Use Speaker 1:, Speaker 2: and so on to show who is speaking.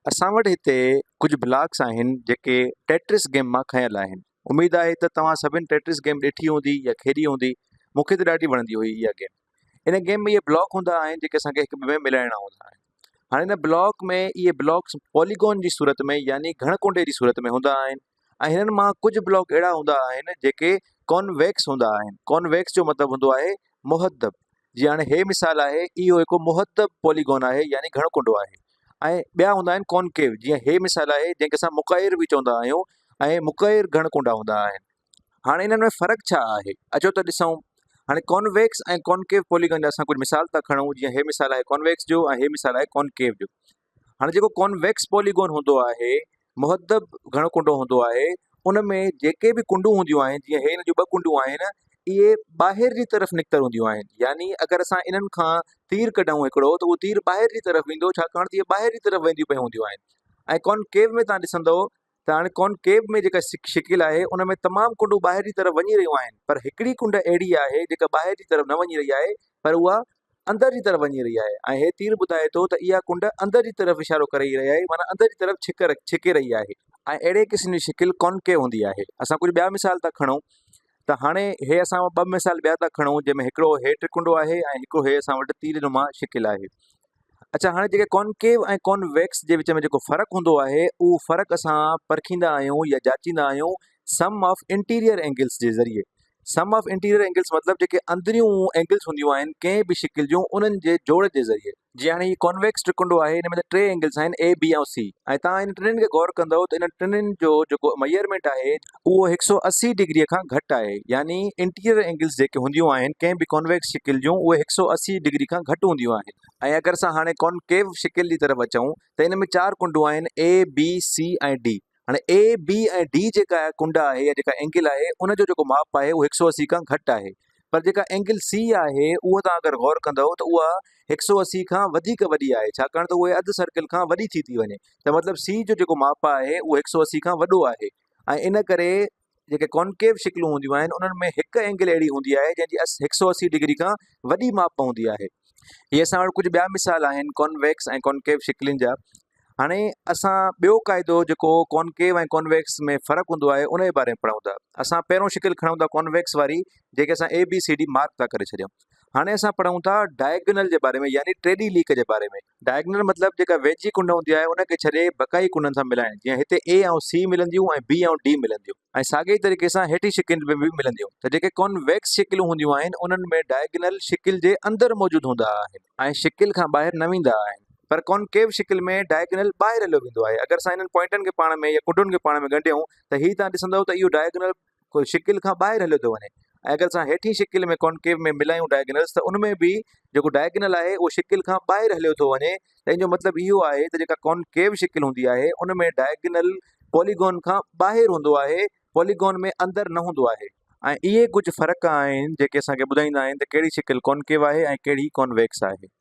Speaker 1: असां वटि हिते कुझु ब्लॉक्स आहिनि जेके टेट्रिस गेम मां खयल आहिनि। उमेद आहे त तव्हां सभिनि टेट्रिस गेम ॾिठी हूंदी या खेॾी हूंदी। मूंखे त ॾाढी वणंदी हुई इहा गेम। इन गेम में इहे ब्लॉक हूंदा आहिनि जेके असांखे हिक ॿिए में मिलाइणा हूंदा आहिनि। हाणे हिन ब्लॉक में इहे ब्लॉक्स पॉलीगॉन जी सूरत में यानी घणकुंडे जी सूरत में हूंदा आहिनि ऐं हिननि मां कुझु ब्लॉक अहिड़ा हूंदा आहिनि जेके कॉन्वेक्स हूंदा आहिनि। कॉन्वेक्स जो मतिलबु हूंदो आहे मुहदब। जीअं हाणे हे मिसाल आहे, इहो हिकु मुहदब पॉलीगॉन आहे यानी घणकुंडो आहे। ऐं ॿिया हूंदा आहिनि कॉनकेव, जीअं हे मिसाल आहे जंहिंखे असां मुक़ाइर बि चवंदा आहियूं ऐं मुक़ाइर घणकुंडा हूंदा आहिनि। हाणे इन्हनि में फ़र्क़ु छा आहे, अचो त ॾिसूं। हाणे कॉन्वेक्स ऐं कॉनकेव पॉलीगॉन जा असां कुझु मिसाल था खणूं। जीअं हे मिसाल आहे कॉन्वेक्स जो ऐं हे मिसाल आहे कॉनकेव जो। हाणे जेको कॉन्वेक्स पॉलीगॉन हूंदो आहे, मुहदब घणकुंडो हूंदो आहे, उन में जेके बि कुंडूं हूंदियूं आहिनि, जीअं हे हिन जूं ॿ कुंडूं आहिनि, इहे ॿाहिरि जी तरफ़ निकितल हूंदियूं आहिनि। यानी अगरि असां इन्हनि खां तीर कढूं हिकिड़ो त उहो तीर ॿाहिरि जी तरफ़ वेंदो, छाकाणि त इहे ॿाहिरि जी तरफ़ वेंदियूं पियूं हूंदियूं आहिनि। ऐं कॉनकेव में तव्हां ॾिसंदव त हाणे कॉनकेव में जेका शिकिल आहे उन में तमामु कुंडूं ॿाहिरि जी तरफ़ वञी रहियूं आहिनि, पर हिकिड़ी कुंड अहिड़ी आहे जेका ॿाहिरि जी तरफ़ न वञी रही आहे, पर उहा अंदर जी तरफ़ वञी रही आहे। ऐं हे तीर ॿुधाए थो त इहा कुंड अंदर जी तरफ़ इशारो करे रही आहे, माना अंदर जी तरफ़ छिके रही आहे। ऐं अहिड़े क़िस्म जी शिकिल कॉनकेव हूंदी आहे। असां कुझु ॿिया मिसाल था खणूं त हाणे हे असां ॿ मिसाल ॿिया था खणूं, जंहिंमें हिकिड़ो हे त्रिकुंडो आहे ऐं हिकिड़ो हे असां वटि तीर नुमा शिकिल आहे। अच्छा, हाणे जेके कॉनकेव ऐं कॉन्वेक्स जे विच में जेको फ़र्क़ु हूंदो आहे, उहो फ़र्क़ु असां परखींदा आहियूं या जाचींदा आहियूं सम ऑफ इंटीरियर एंगल्स जे ज़रिए। सम ऑफ इंटीरियर एंगल्स मतिलबु जेके अंदरियूं एंगल्स हूंदियूं आहिनि कंहिं बि शिकिल जूं, उन्हनि जे जोड़ जे ज़रिए। जीअं हाणे हीउ कॉन्वेक्स त्रिकुंडो आहे, हिन में त 3 एंगल्स आहिनि A, B ऐं C। ऐं तव्हां इन टिनिनि खे गौर कंदव त इन टिनिनि जो जेको मेजरमेंट आहे उहो 180 डिग्रीअ खां घटि आहे। यानी इंटीरियर एंगल्स जेके हूंदियूं आहिनि कंहिं बि कॉन्वेक्स शिकिल जूं, उहे 180 डिग्री खां घटि हूंदियूं आहिनि। ऐं अगरि असां हाणे कॉनकेव शिकिल जी तरफ़ अचूं त इन में 4 कुंडूं आहिनि A, B, C ऐं D। हाणे A, B ऐं D जेका कुंड आहे या जेका एंगल आहे, उन जो जेको माप आहे उहो 180 खां घटि आहे। पर जेका एंगल C आहे, उहो तव्हां अगरि गौर कंदव त उहा 180 खां वधीक वॾी आहे, छाकाणि त उहे अधु सर्किल खां वॾी थी वञे। त मतिलबु C जो जेको माप आहे उहो 180 खां वॾो आहे। ऐं इन करे जेके कॉनकेव शिकिलूं हूंदियूं आहिनि, उन्हनि में हिकु एंगल अहिड़ी हूंदी आहे जंहिंजी 180 डिग्री खां वॾी माप हूंदी आहे। इहे असां वटि कुझु ॿिया मिसाल आहिनि कॉन्वेक्स ऐं कॉनकेव शिकिलनि जा। हाणे असां ॿियो क़ाइदो जेको कॉनकेव ऐं कॉन्वेक्स में फ़र्क़ु हूंदो आहे, उन जे बारे में पढ़ूं था। असां पहिरों शिकिल खणूं था कॉन्वेक्स वारी, जेके असां ABCD मार्क था करे छॾियूं। हाणे असां पढ़ूं था डायगोनल जे बारे में, यानी टेडी लीक जे बारे में। डायगोनल मतिलबु जेका वेझी कुंड हूंदी आहे उनखे छॾे बकाई कुंडनि सां मिलाइण। जीअं हिते A ऐं C मिलंदियूं ऐं B ऐं D मिलंदियूं, ऐं साॻे तरीक़े सां हेठी शिकिल में बि मिलंदियूं। त जेके कॉन्वेक्स शिकिलूं हूंदियूं आहिनि उन्हनि में डायगोनल शिकिल जे अंदरि मौजूदु हूंदा आहिनि ऐं शिकिल खां ॿाहिरि न वेंदा आहिनि। पर कॉनकेव शिकिल में डायगोनल ॿाहिरि हलियो वेंदो आहे। अगरि असां इन्हनि पॉइंटनि खे पाण में या कुंडुनि खे पाण में ॻंढियूं त हीअ तव्हां ॾिसंदव त इहो डायगोनल शिकिल खां ॿाहिरि हलियो थो वञे। ऐं अगरि असां हेठी शिकिल में कॉनकेव में मिलायूं डायगोनल्स, त उनमें बि जेको डायगोनल आहे उहो शिकिल खां ॿाहिरि हलियो थो वञे। त इन जो मतिलबु इहो आहे त जेका कॉनकेव शिकिल हूंदी आहे उन में डायगोनल पॉलीगॉन खां ॿाहिरि हूंदो आहे, पॉलीगॉन में अंदरि न हूंदो आहे। ऐं इहे कुझु फ़र्क़ु आहिनि जेके असांखे ॿुधाईंदा आहिनि त कहिड़ी शिकिल कॉनकेव आहे ऐं कहिड़ी कॉन्वेक्स आहे।